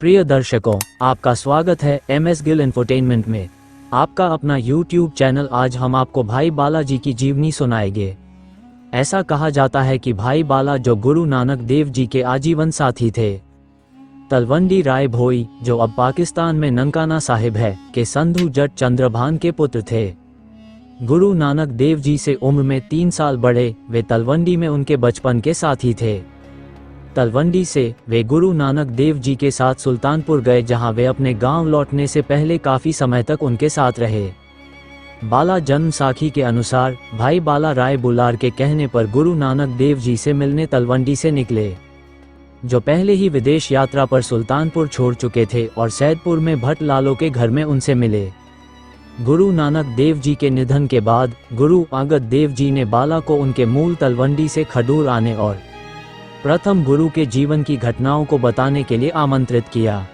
प्रिय दर्शकों, आपका स्वागत है MS गिल इंफोटेनमेंट में। आपका अपना YouTube चैनल। आज हम आपको भाई बाला जी की जीवनी सुनाएंगे। ऐसा कहा जाता है कि भाई बाला जो गुरु नानक देव जी के आजीवन साथी थे, तलवंडी राय भोई जो अब पाकिस्तान में ननकाना साहिब है के संधू जट चंद्रभान के पुत्र थे। गुरु नानक देव जी से उम्र में 3 साल बड़े वे तलवंडी में उनके बचपन के साथी थे। तलवंडी से वे गुरु नानक देव जी के साथ सुल्तानपुर गए, जहां वे अपने गांव लौटने से पहले काफी समय तक उनके साथ रहे। बाला जन्म साखी के अनुसार भाई बाला राय बुलार के कहने पर गुरु नानक देव जी से मिलने तलवंडी से निकले, जो पहले ही विदेश यात्रा पर सुल्तानपुर छोड़ चुके थे, और सैदपुर में भट्ट लालो के घर में उनसे मिले। गुरु नानक देव जी के निधन के बाद गुरु अंगद देव जी ने बाला को उनके मूल तलवंडी से खडूर आने और प्रथम गुरु के जीवन की घटनाओं को बताने के लिए आमंत्रित किया।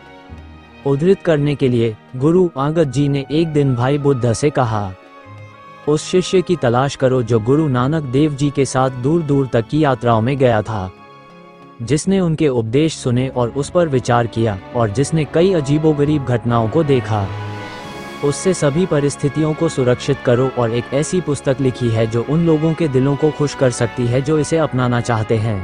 उद्धृत करने के लिए गुरु अंगद जी ने एक दिन भाई बुद्ध से कहा, उस शिष्य की तलाश करो जो गुरु नानक देव जी के साथ दूर दूर तक की यात्राओं में गया था, जिसने उनके उपदेश सुने और उस पर विचार किया, और जिसने कई अजीबोगरीब घटनाओं को देखा। उससे सभी परिस्थितियों को सुरक्षित करो और एक ऐसी पुस्तक लिखी है जो उन लोगों के दिलों को खुश कर सकती है जो इसे अपनाना चाहते हैं।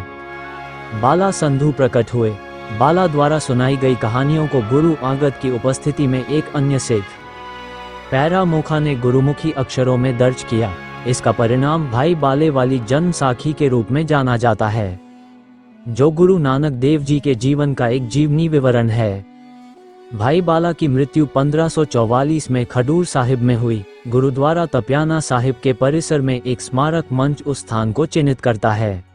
बाला संधू प्रकट हुए। बाला द्वारा सुनाई गई कहानियों को गुरु अंगद की उपस्थिति में एक अन्य सिख पैरा मोखा ने गुरुमुखी अक्षरों में दर्ज किया। इसका परिणाम भाई बाले वाली जन्म साखी के रूप में जाना जाता है, जो गुरु नानक देव जी के जीवन का एक जीवनी विवरण है। भाई बाला की मृत्यु 1544 में खडूर साहिब में हुई। गुरुद्वारा तपियाना साहिब के परिसर में एक स्मारक मंच उस स्थान को चिन्हित करता है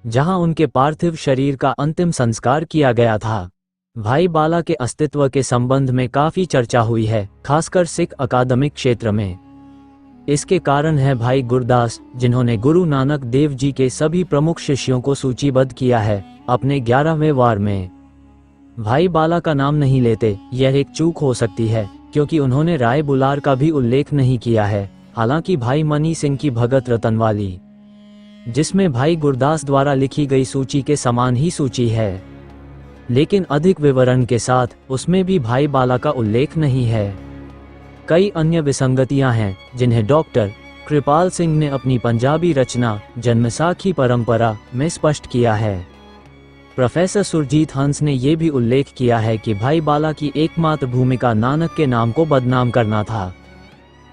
जहां उनके पार्थिव शरीर का अंतिम संस्कार किया गया था। भाई बाला के अस्तित्व के संबंध में काफी चर्चा हुई है, खासकर सिख अकादमिक क्षेत्र में। इसके कारण है भाई गुरदास, जिन्होंने गुरु नानक देव जी के सभी प्रमुख शिष्यों को सूचीबद्ध किया है, अपने 11वें वार में भाई बाला का नाम नहीं लेते। यह एक चूक हो सकती है, क्योंकि उन्होंने राय बुलार का भी उल्लेख नहीं किया है। हालांकि भाई मनी सिंह की भगत रतनवाली, जिसमें भाई गुरदास द्वारा लिखी गई सूची के समान ही सूची है, लेकिन अधिक विवरण के साथ, उसमें भी भाई बाला का उल्लेख नहीं है। कई अन्य विसंगतियां हैं जिन्हें डॉक्टर कृपाल सिंह ने अपनी पंजाबी रचना जन्मसाखी परंपरा में स्पष्ट किया है। प्रोफेसर सुरजीत हंस ने यह भी उल्लेख किया है कि भाई बाला की एकमात्र भूमिका नानक के नाम को बदनाम करना था,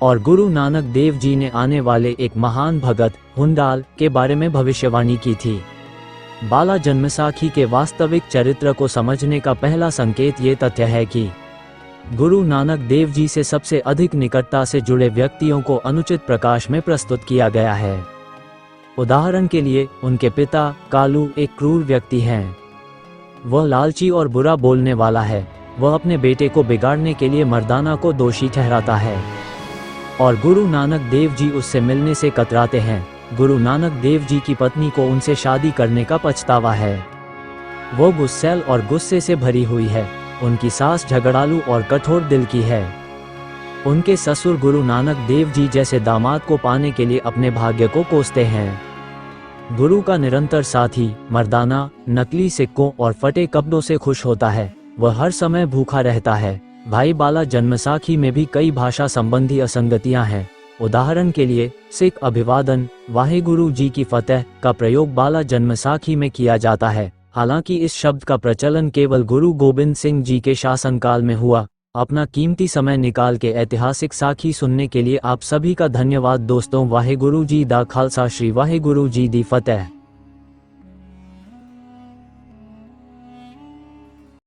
और गुरु नानक देव जी ने आने वाले एक महान भगत हुंडाल के बारे में भविष्यवाणी की थी। बाला जन्मसाखी के वास्तविक चरित्र को समझने का पहला संकेत ये तथ्य है कि गुरु नानक देव जी से सबसे अधिक निकटता से जुड़े व्यक्तियों को अनुचित प्रकाश में प्रस्तुत किया गया है। उदाहरण के लिए, उनके पिता कालू एक क्रूर व्यक्ति हैं। वह लालची और बुरा बोलने वाला है। वह अपने बेटे को बिगाड़ने के लिए मर्दाना को दोषी ठहराता है, और गुरु नानक देव जी उससे मिलने से कतराते हैं। गुरु नानक देव जी की पत्नी को उनसे शादी करने का पछतावा है। वो गुस्सैल और गुस्से से भरी हुई है। उनकी सास झगड़ालू और कठोर दिल की है। उनके ससुर गुरु नानक देव जी जैसे दामाद को पाने के लिए अपने भाग्य को कोसते हैं। गुरु का निरंतर साथी मर्दाना नकली सिक्कों और फटे कपड़ों से खुश होता है। वह हर समय भूखा रहता है। भाई बाला जन्मसाखी में भी कई भाषा संबंधी असंगतियां हैं। उदाहरण के लिए, सिख अभिवादन वाहेगुरु जी की फतेह का प्रयोग बाला जन्मसाखी में किया जाता है। हालांकि इस शब्द का प्रचलन केवल गुरु गोबिंद सिंह जी के शासनकाल में हुआ। अपना कीमती समय निकाल के ऐतिहासिक साखी सुनने के लिए आप सभी का धन्यवाद दोस्तों। वाहेगुरु जी दा खालसा, श्री वाहेगुरु जी दी फतेह।